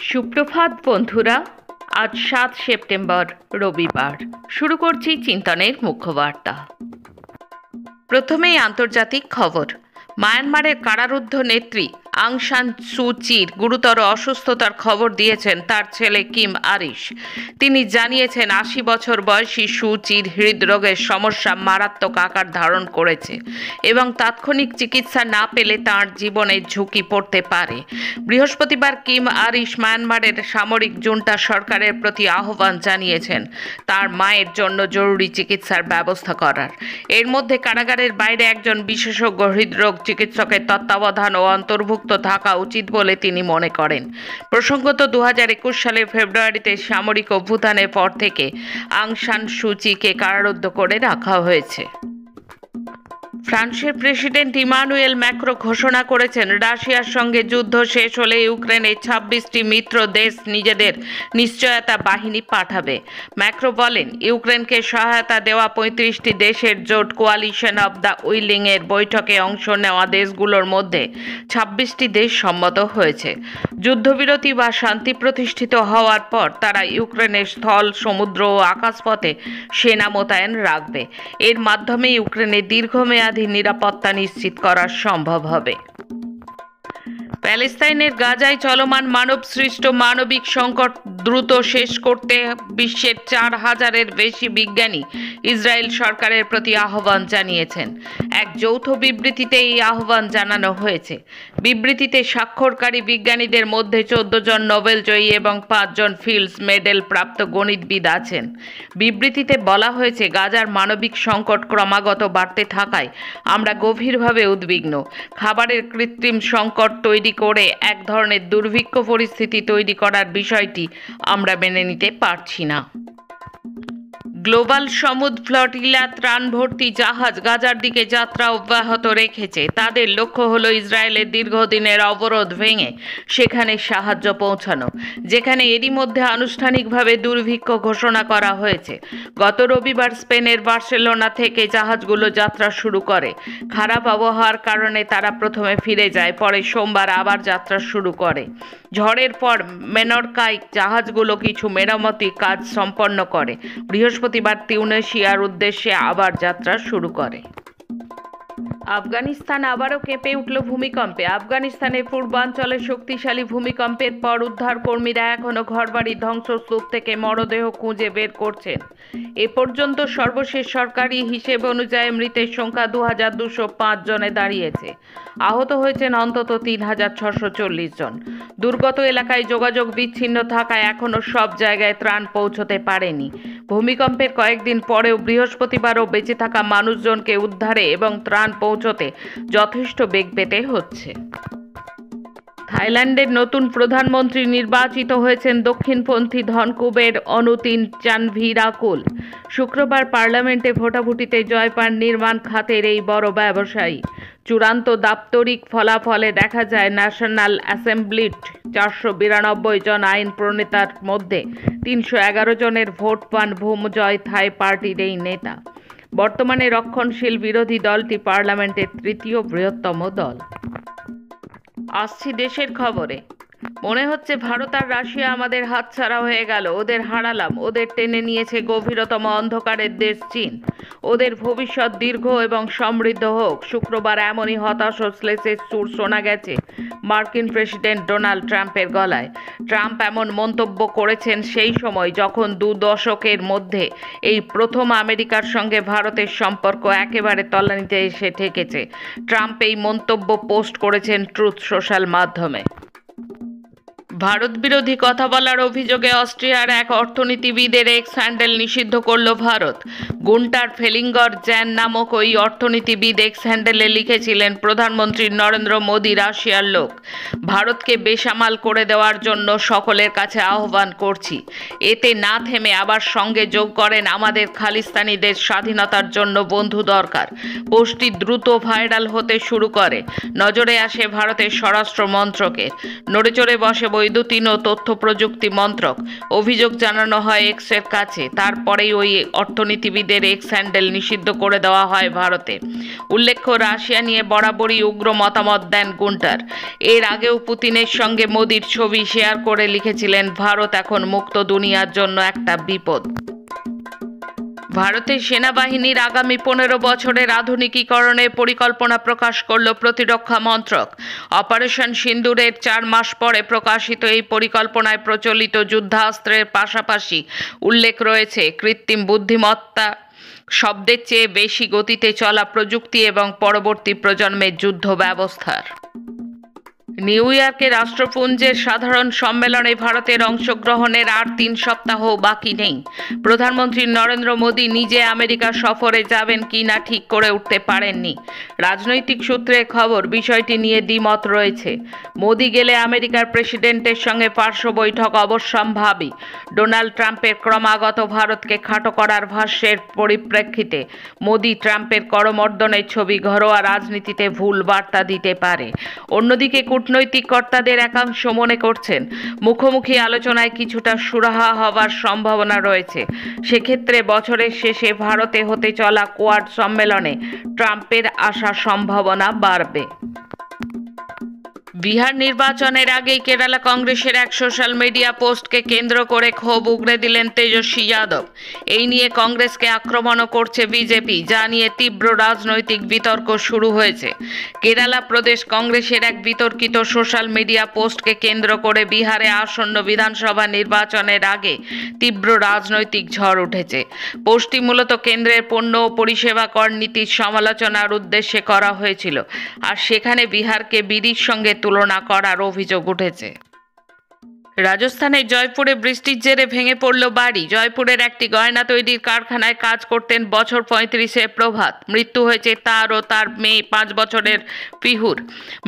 সুপ্রভাত বন্ধুরা, আজ ৭ সেপ্টেম্বর রবিবার। শুরু করছি চিন্তনের মুখ্য বার্তা। প্রথমেই আন্তর্জাতিক খবর। মায়ানমারের কারারুদ্ধ নেত্রী আং সান সু চির গুরুতর অসুস্থতার খবর দিয়েছেন তার ছেলে কিম আরিশ। তিনি জানিয়েছেন ৮০ বছর বয়সী সু চির হৃদরোগের সমস্যা মারাত্মক আকার ধারণ করেছে এবং তাৎক্ষণিক চিকিৎসা না পেলে তাঁর জীবনে ঝুঁকি পড়তে পারে। বৃহস্পতিবার কিম আরিশ মায়ানমারের সামরিক জুন্টা সরকারের প্রতি আহ্বান জানিয়েছেন তার মায়ের জন্য জরুরি চিকিৎসার ব্যবস্থা করার। এর মধ্যে কারাগারের বাইরে একজন বিশেষজ্ঞ হৃদরোগ চিকিৎসকের তত্ত্বাবধান ও অন্তর্ভুক্ত থাকা উচিত বলে তিনি মনে করেন। প্রসঙ্গত ২০২১ সালের ফেব্রুয়ারিতে সামরিক অভ্যুত্থানের পর থেকে আং সান সু চিকে কারারুদ্ধ করে রাখা হয়েছে। ফ্রান্সের প্রেসিডেন্ট ইমানুয়েল ম্যাক্রো ঘোষণা করেছেন রাশিয়ার সঙ্গে যুদ্ধ শেষ হলে ইউক্রেনে ২৬টি মিত্র দেশ নিজেদের নিশ্চয়তা বাহিনী পাঠাবে। ম্যাক্রো বলেন, ইউক্রেনকে সহায়তা দেওয়া ৩৫টি দেশের জোট কোয়ালিশন অব দ্য উইলিং এর বৈঠকে অংশ নেওয়া দেশগুলোর মধ্যে ২৬টি দেশ সম্মত হয়েছে। যুদ্ধবিরতি বা শান্তি প্রতিষ্ঠিত হওয়ার পর তারা ইউক্রেনের স্থল, সমুদ্র ও আকাশপথে সেনা মোতায়েন রাখবে। এর মাধ্যমে ইউক্রেনের দীর্ঘমেয়াদী নিরাপত্তা নিশ্চিত করা সম্ভব হবে। প্যালেস্তাইনের গাজায় চলমান মানবসৃষ্ট মানবিক সংকট দ্রুত শেষ করতে বিশ্বের ৪,০০০-এর বেশি বিজ্ঞানী ইসরায়েল সরকারের প্রতি আহ্বান জানিয়েছেন। এক যৌথ বিবৃতিতে এই আহ্বান জানানো হয়েছে। বিবৃতিতে স্বাক্ষরকারী বিজ্ঞানীদের মধ্যে ১৪ জন নোবেল জয়ী এবং ৫ জন ফিল্ডস মেডেল প্রাপ্ত গণিতবিদ আছেন। বিবৃতিতে বলা হয়েছে, গাজার মানবিক সংকট ক্রমাগত বাড়তে থাকায় আমরা গভীরভাবে উদ্বিগ্ন। খাবারের কৃত্রিম সংকট তৈরি করে এক ধরনের দুর্ভিক্ষ পরিস্থিতি তৈরি করার বিষয়টি আমরা মেনে নিতে পারছি না। গ্লোবাল সমুদ্র ফ্লটিলা ত্রাণ ভর্তি জাহাজ গাজার দিকে যাত্রা অব্যাহত রেখেছে। তাদের লক্ষ্য হলো ইসরায়েলের দীর্ঘদিনের অবরোধ ভেঙে সেখানে সাহায্য পৌঁছানো, যেখানে এরই মধ্যে আনুষ্ঠানিকভাবে দুর্ভিক্ষ ঘোষণা করা হয়েছে। গত রবিবার স্পেনের বার্সেলোনা থেকে জাহাজগুলো যাত্রা শুরু করে। খারাপ আবহাওয়ার কারণে তারা প্রথমে ফিরে যায়, পরে সোমবার আবার যাত্রা শুরু করে। ঝড়ের পর মেনরকায় জাহাজগুলো কিছু মেরামতি কাজ সম্পন্ন করে। বৃহস্পতিবার তিউনিসিয়ার উদ্দেশ্যে আবার যাত্রা শুরু করে। আফগানিস্তান আবারও কেঁপে উঠল ভূমিকম্পে। আফগানিস্তানের পূর্বাঞ্চলে শক্তিশালী ভূমিকম্পের পর উদ্ধার কর্মীরা এখনও ঘরবাড়ির ধ্বংসস্তূপ থেকে মরদেহ খুঁজে বের করছেন। এ পর্যন্ত সর্বশেষ সরকারি হিসেব অনুযায়ী মৃতের সংখ্যা ২,২০৫ জনে দাঁড়িয়েছে। আহত হয়েছেন অন্তত ৩,৬৪০ জন। দুর্গত এলাকায় যোগাযোগ বিচ্ছিন্ন থাকায় এখনও সব জায়গায় ত্রাণ পৌঁছতে পারেনি। ভূমিকম্পের কয়েকদিন পরেও বৃহস্পতিবারও বেঁচে থাকা মানুষজনকে উদ্ধারে এবং ত্রাণ পৌঁছতে যথেষ্ট বেগ পেতে হচ্ছে। থাইল্যান্ডের নতুন প্রধানমন্ত্রী নির্বাচিত হয়েছেন দক্ষিণপন্থী ধনকুবের অনুতিন চানভিরাকুল। শুক্রবার পার্লামেন্টে ভোটাভুটিতে জয় পান নির্মাণ খাতের এই বড় ব্যবসায়ী। চূড়ান্ত দাপ্তরিক ফলাফলে দেখা যায়, ন্যাশনাল অ্যাসেম্বলির ৪৯২ জন আইন প্রণেতার মধ্যে ৩১১ জনের ভোট পান ভূমজয় থাই পার্টির এই নেতা। বর্তমানে রক্ষণশীল বিরোধী দলটি পার্লামেন্টের তৃতীয় বৃহত্তম দল। আসছি দেশের খবরে। মনে হচ্ছে ভারত আর রাশিয়া আমাদের হাতছাড়া হয়ে গেল। ওদের হারালাম। ওদের টেনে নিয়েছে গভীরতম অন্ধকারের দেশ চীন। ওদের ভবিষ্যৎ দীর্ঘ এবং সমৃদ্ধ হোক। শুক্রবার এমনই হতাশ ও শ্লেষের সুর শোনা গেছে মার্কিন প্রেসিডেন্ট ডোনাল্ড ট্রাম্পের গলায়। ট্রাম্প এমন মন্তব্য করেছেন সেই সময় যখন ২ দশকের মধ্যে এই প্রথম আমেরিকার সঙ্গে ভারতের সম্পর্ক একেবারে তলানিতে এসে ঠেকেছে। ট্রাম্প এই মন্তব্য পোস্ট করেছেন ট্রুথ সোশ্যাল মাধ্যমে। ভারত বিরোধী কথা বলার অভিযোগে অস্ট্রিয়ার এক অর্থনীতিবিদের এক্স হ্যান্ডেল নিষিদ্ধ করল ভারত। গুন্টার ফেলিঙ্গর জ্যান নামক ওই অর্থনীতিবিদ এক্স হ্যান্ডেলে লিখেছিলেন, প্রধানমন্ত্রী নরেন্দ্র মোদী রাশিয়ার লোক। ভারতকে বেসামাল করে দেওয়ার জন্য সকলের কাছে আহ্বান করছি। এতে না থেমে আবার সঙ্গে যোগ করেন, আমাদের খালিস্তানিদের স্বাধীনতার জন্য বন্ধু দরকার। পোস্টটি দ্রুত ভাইরাল হতে শুরু করে। নজরে আসে ভারতের স্বরাষ্ট্র মন্ত্রকের। নড়েচড়ে বসে বৈদ্যুতিন ও তথ্য প্রযুক্তি মন্ত্রক। অভিযোগ জানানো হয় এক্সের কাছে, তারপরেই ওই অর্থনীতিবিদের এক্স হ্যান্ডেল নিষিদ্ধ করে দেওয়া হয় ভারতে। উল্লেখ্য, রাশিয়া নিয়ে বরাবরই উগ্র মতামত দেন গুন্টার। এর আগেও পুতিনের সঙ্গে মোদির ছবি শেয়ার করে লিখেছিলেন, ভারত এখন মুক্ত দুনিয়ার জন্য একটা বিপদ। ভারতের সেনাবাহিনীর আগামী 15 বছরের আধুনিকীকরণের পরিকল্পনা প্রকাশ করল প্রতিরক্ষা মন্ত্রক। অপারেশন সিন্দুরের 4 মাস পরে প্রকাশিত এই পরিকল্পনায় প্রচলিত যুদ্ধাস্ত্রের পাশাপাশি উল্লেখ রয়েছে কৃত্রিম বুদ্ধিমত্তা, শব্দের চেয়ে বেশি গতিতে চলা প্রযুক্তি এবং পরবর্তী প্রজন্মের যুদ্ধ ব্যবস্থার। নিউ ইয়র্কে রাষ্ট্রপুঞ্জের সাধারণ সম্মেলনে ভারতের অংশগ্রহণের আর 3 সপ্তাহ বাকি নেই। প্রধানমন্ত্রী নরেন্দ্র মোদী নিজে আমেরিকা সফরে যাবেন কিনা ঠিক করে উঠতে পারেননি। রাজনৈতিক সূত্রের খবর, বিষয়টি নিয়ে দ্বিমত রয়েছে। মোদী গেলে আমেরিকার প্রেসিডেন্টের সঙ্গে পার্শ্ব বৈঠক অবশ্যম্ভাবী। ডোনাল্ড ট্রাম্পের ক্রমাগত ভারতকে খাটো করার ভাষ্যের পরিপ্রেক্ষিতে মোদী ট্রাম্পের করমর্দনের ছবি ঘরোয়া রাজনীতিতে ভুল বার্তা দিতে পারে। অন্যদিকে কূটনৈতিক কর্তাদের একাংশ মনে করছেন, মুখোমুখি আলোচনায় কিছুটা সুরাহা হবার সম্ভাবনা রয়েছে। সেক্ষেত্রে বছরের শেষে ভারতে হতে চলা কোয়াড সম্মেলনে ট্রাম্পের আসার সম্ভাবনা বাড়বে। বিহার নির্বাচনের আগেই কেরালা কংগ্রেসের এক সোশ্যাল মিডিয়া পোস্টকে কেন্দ্র করে ক্ষোভ উগরে দিলেন তেজস্বী যাদব। এই নিয়ে কংগ্রেসকে আক্রমণও করছে বিজেপি, যা নিয়ে তীব্র রাজনৈতিক বিতর্ক শুরু হয়েছে। কেরালা প্রদেশ কংগ্রেসের এক বিতর্কিত সোশ্যাল মিডিয়া পোস্টকে কেন্দ্র করে বিহারে আসন্ন বিধানসভা নির্বাচনের আগে তীব্র রাজনৈতিক ঝড় উঠেছে। পোস্টটি মূলত কেন্দ্রের পণ্য ও পরিষেবা কর নীতির সমালোচনার উদ্দেশ্যে করা হয়েছিল, আর সেখানে বিহারকে বিদির সঙ্গে তুলনা করার অভিযোগ উঠেছে। রাজস্থানের জয়পুরে বৃষ্টির জেরে ভেঙে পড়ল বাড়ি। জয়পুরের একটি গয়না তৈরির কারখানায় কাজ করতেন বছর 35-এর প্রভাত। মৃত্যু হয়েছে তার ও তার মেয়ে 5 বছরের পিহুর।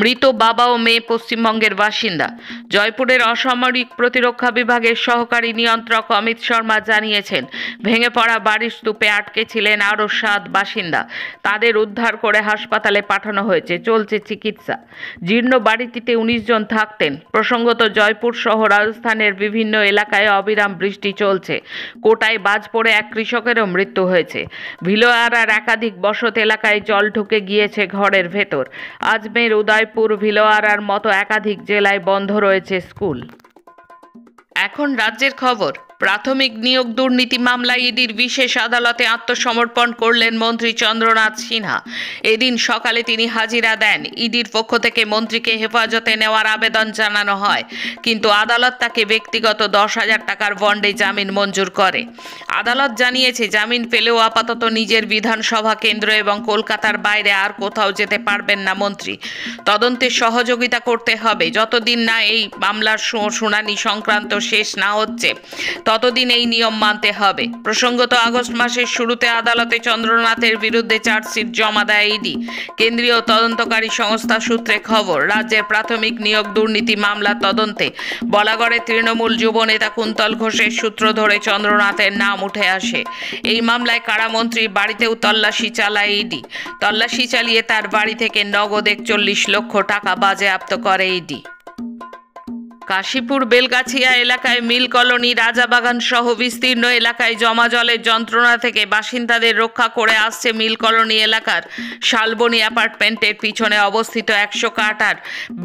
মৃত বাবা ও মেয়ে পশ্চিমবঙ্গের বাসিন্দা। জয়পুরের অসামরিক প্রতিরক্ষা বিভাগের সহকারী নিয়ন্ত্রক অমিত শর্মা জানিয়েছেন, ভেঙে পড়া বাড়ির স্তূপে আটকে ছিলেন আরও 7 বাসিন্দা। তাদের উদ্ধার করে হাসপাতালে পাঠানো হয়েছে, চলছে চিকিৎসা। জীর্ণ বাড়িটিতে 19 জন থাকতেন। প্রসঙ্গত, জয়পুর সহ রাজস্থানের বিভিন্ন এলাকায় অবিরাম বৃষ্টি চলছে। কোটায় বাজ পড়ে এক কৃষকেরও মৃত্যু হয়েছে। ভিলোয়ারার একাধিক বসত এলাকায় জল ঢুকে গিয়েছে ঘরের ভেতর। আজমের, উদয়পুর, ভিলোয়ারার মতো একাধিক জেলায় বন্ধ রয়েছে স্কুল। এখন রাজ্যের খবর। প্রাথমিক নিয়োগ দুর্নীতি মামলায় ইডির বিশেষ আদালতে আত্মসমর্পণ করলেন মন্ত্রী চন্দ্রনাথ সিনহা। এদিন সকালে তিনি হাজিরা দেন। ইডির পক্ষ থেকে মন্ত্রীকে হেফাজতে নেওয়ার আবেদন জানানো হয়, কিন্তু আদালত তাকে ব্যক্তিগত 10,000 টাকার বন্ডে জামিন মঞ্জুর করে। আদালত জানিয়েছে, জামিন পেলেও আপাতত নিজের বিধানসভা কেন্দ্র এবং কলকাতার বাইরে আর কোথাও যেতে পারবেন না মন্ত্রী। তদন্তে সহযোগিতা করতে হবে। যতদিন না এই মামলার শুনানি সংক্রান্ত শেষ না হচ্ছে, ততদিন এই নিয়ম মানতে হবে। প্রসঙ্গত, আগস্ট মাসের শুরুতে আদালতে চন্দ্রনাথের বিরুদ্ধে চার্জশিট জমা দেয় ইডি। কেন্দ্রীয় তদন্তকারী সংস্থা সূত্রে খবর, রাজ্যের প্রাথমিক নিয়োগ দুর্নীতি মামলা তদন্তে বলাগড়ে তৃণমূল যুবনেতা কুন্তল ঘোষের সূত্র ধরে চন্দ্রনাথের নাম উঠে আসে। এই মামলায় কারামন্ত্রীর বাড়িতেও তল্লাশি চালায় ইডি। তল্লাশি চালিয়ে তার বাড়ি থেকে নগদ 41 লক্ষ টাকা বাজেয়াপ্ত করে ইডি। কাশীপুর বেলগাছিয়া এলাকায় মিল কলোনি, রাজাবাগান সহ বিস্তীর্ণ এলাকায় জমা জলের যন্ত্রণা থেকে বাসিন্দাদের রক্ষা করে আসছে মিল কলোনি এলাকার শালবনী অ্যাপার্টমেন্টের পিছনে অবস্থিত 100 কাঠার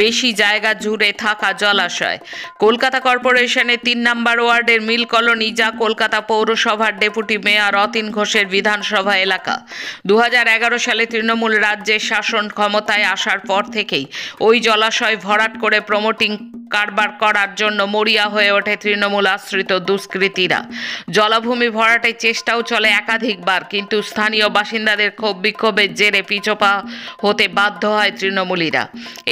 বেশি জায়গা জুড়ে থাকা জলাশয়। কলকাতা কর্পোরেশনের 3 নম্বর ওয়ার্ডের মিল কলোনি, যা কলকাতা পৌরসভার ডেপুটি মেয়র অতীন ঘোষের বিধানসভা এলাকা। 2011 সালে তৃণমূল রাজ্যের শাসন ক্ষমতায় আসার পর থেকেই ওই জলাশয় ভরাট করে প্রমোটিং কারবার করার জন্য মরিয়া হয়ে ওঠে তৃণমূল আশ্রিত দুষ্কৃতীরা। জলাভূমি ভরাটের চেষ্টাও চলে একাধিকবার, কিন্তু স্থানীয় বাসিন্দাদের ক্ষোভ বিক্ষোভের জেরে পিছপা হতে বাধ্য হয় তৃণমূলীরা।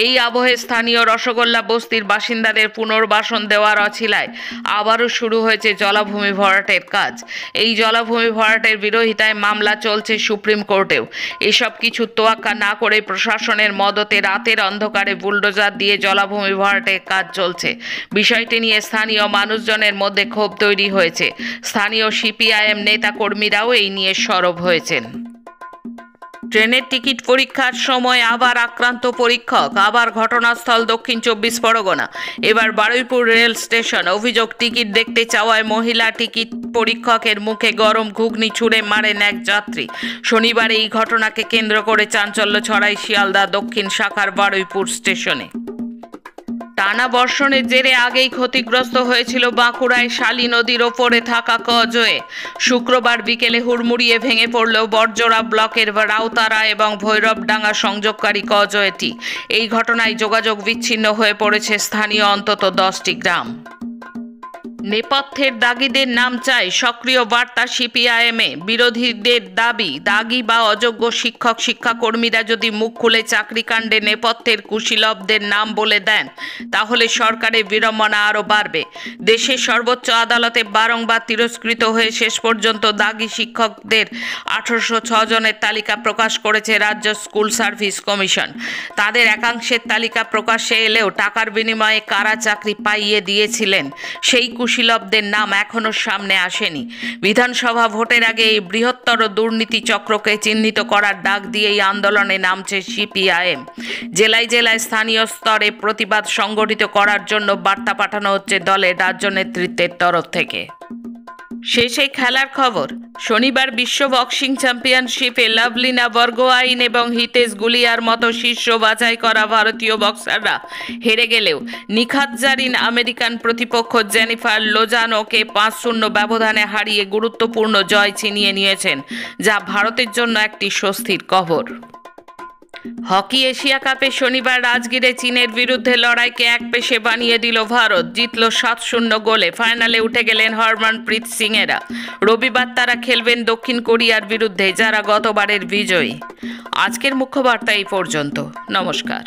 এই আবহে স্থানীয় রসগোল্লা বস্তির বাসিন্দাদের পুনর্বাসন দেওয়ার অছিলায় আবারও শুরু হয়েছে জলাভূমি ভরাটের কাজ। এই জলাভূমি ভরাটের বিরোধিতায় মামলা চলছে সুপ্রিম কোর্টেও। এসব কিছু তোয়াক্কা না করে প্রশাসনের মদতে রাতের অন্ধকারে বুলডোজার দিয়ে জলাভূমি ভরাটের কাজ চলছে। বিষয়টি নিয়ে স্থানীয় মানুষজনের মধ্যে ক্ষোভ তৈরি হয়েছে। স্থানীয় সিপিআইএম নেতা কর্মীরাও এই নিয়ে সরব হয়েছেন। ট্রেনের টিকিট পরীক্ষার সময় আবার আক্রান্ত পরীক্ষক, আবার ঘটনাস্থল দক্ষিণ 24 পরগনা। এবার বারুইপুর রেল স্টেশন। অভিযোগ, টিকিট দেখতে চাওয়ায় মহিলা টিকিট পরীক্ষকের মুখে গরম ঘুগনি ছুঁড়ে মারেন এক যাত্রী। শনিবার এই ঘটনাকে কেন্দ্র করে চাঞ্চল্য ছড়ায় শিয়ালদা দক্ষিণ শাখার বারুইপুর স্টেশনে। টানা বর্ষণের জেরে আগেই ক্ষতিগ্রস্ত হয়েছিল বাঁকুড়ায় শালী নদীর ওপরে থাকা কজওয়ে। শুক্রবার বিকেলে হুড়মুড়িয়ে ভেঙে পড়ল বড়জোড়া ব্লকের রাউতারা এবং ভৈরবডাঙ্গা সংযোগকারী কজওয়েটি। এই ঘটনায় যোগাযোগ বিচ্ছিন্ন হয়ে পড়েছে স্থানীয় অন্তত 10টি গ্রাম। নেপথ্যের দাগিদের নাম চাই, সক্রিয় বার্তা সিপিআইএমে। বিরোধীদের দাবি, দাগি বা অযোগ্য শিক্ষক শিক্ষাকর্মীরা যদি মুখ খুলে চাকরিকাণ্ডে নেপথ্যের কুশীলবদের নাম বলে দেন তাহলে সরকারের বিড়ম্বনা আরও বাড়বে। দেশের সর্বোচ্চ আদালতে বারংবার তিরস্কৃত হয়ে শেষ পর্যন্ত দাগি শিক্ষকদের 1806 জনের তালিকা প্রকাশ করেছে রাজ্য স্কুল সার্ভিস কমিশন। তাদের একাংশের তালিকা প্রকাশ্যে এলেও টাকার বিনিময়ে কারা চাকরি পাইয়ে দিয়েছিলেন সেই কুশীলবদের নাম এখনো সামনে আসেনি। বিধানসভা ভোটের আগে এই বৃহত্তর দুর্নীতি চক্রকে চিহ্নিত করার ডাক দিয়েই আন্দোলনে নামছে সিপিআইএম। জেলায় জেলায় স্থানীয় স্তরে প্রতিবাদ সংগঠিত করার জন্য বার্তা পাঠানো হচ্ছে দলের রাজ্য নেতৃত্বের তরফ থেকে। শেষে খেলার খবর। শনিবার বিশ্ব বক্সিং চ্যাম্পিয়নশিপে লাভলিনা বরগোহাইন এবং হিতেশ গুলিয়ার মতো শীর্ষ বাছাই করা ভারতীয় বক্সাররা হেরে গেলেও নিখাত জারিন আমেরিকান প্রতিপক্ষ জেনিফার লোজানোকে 5-0 ব্যবধানে হারিয়ে গুরুত্বপূর্ণ জয় ছিনিয়ে নিয়েছেন, যা ভারতের জন্য একটি স্বস্তির খবর। হকি এশিয়া কাপে শনিবার রাজগিরে চীনের বিরুদ্ধে লড়াইকে এক পেশে বানিয়ে দিল ভারত। জিতল 7-0 গোলে। ফাইনালে উঠে গেলেন হরমনপ্রীত সিংয়েরা। রবিবার তারা খেলবেন দক্ষিণ কোরিয়ার বিরুদ্ধে, যারা গতবারের বিজয়ী। আজকের মুখ্য বার্তা এই পর্যন্ত। নমস্কার।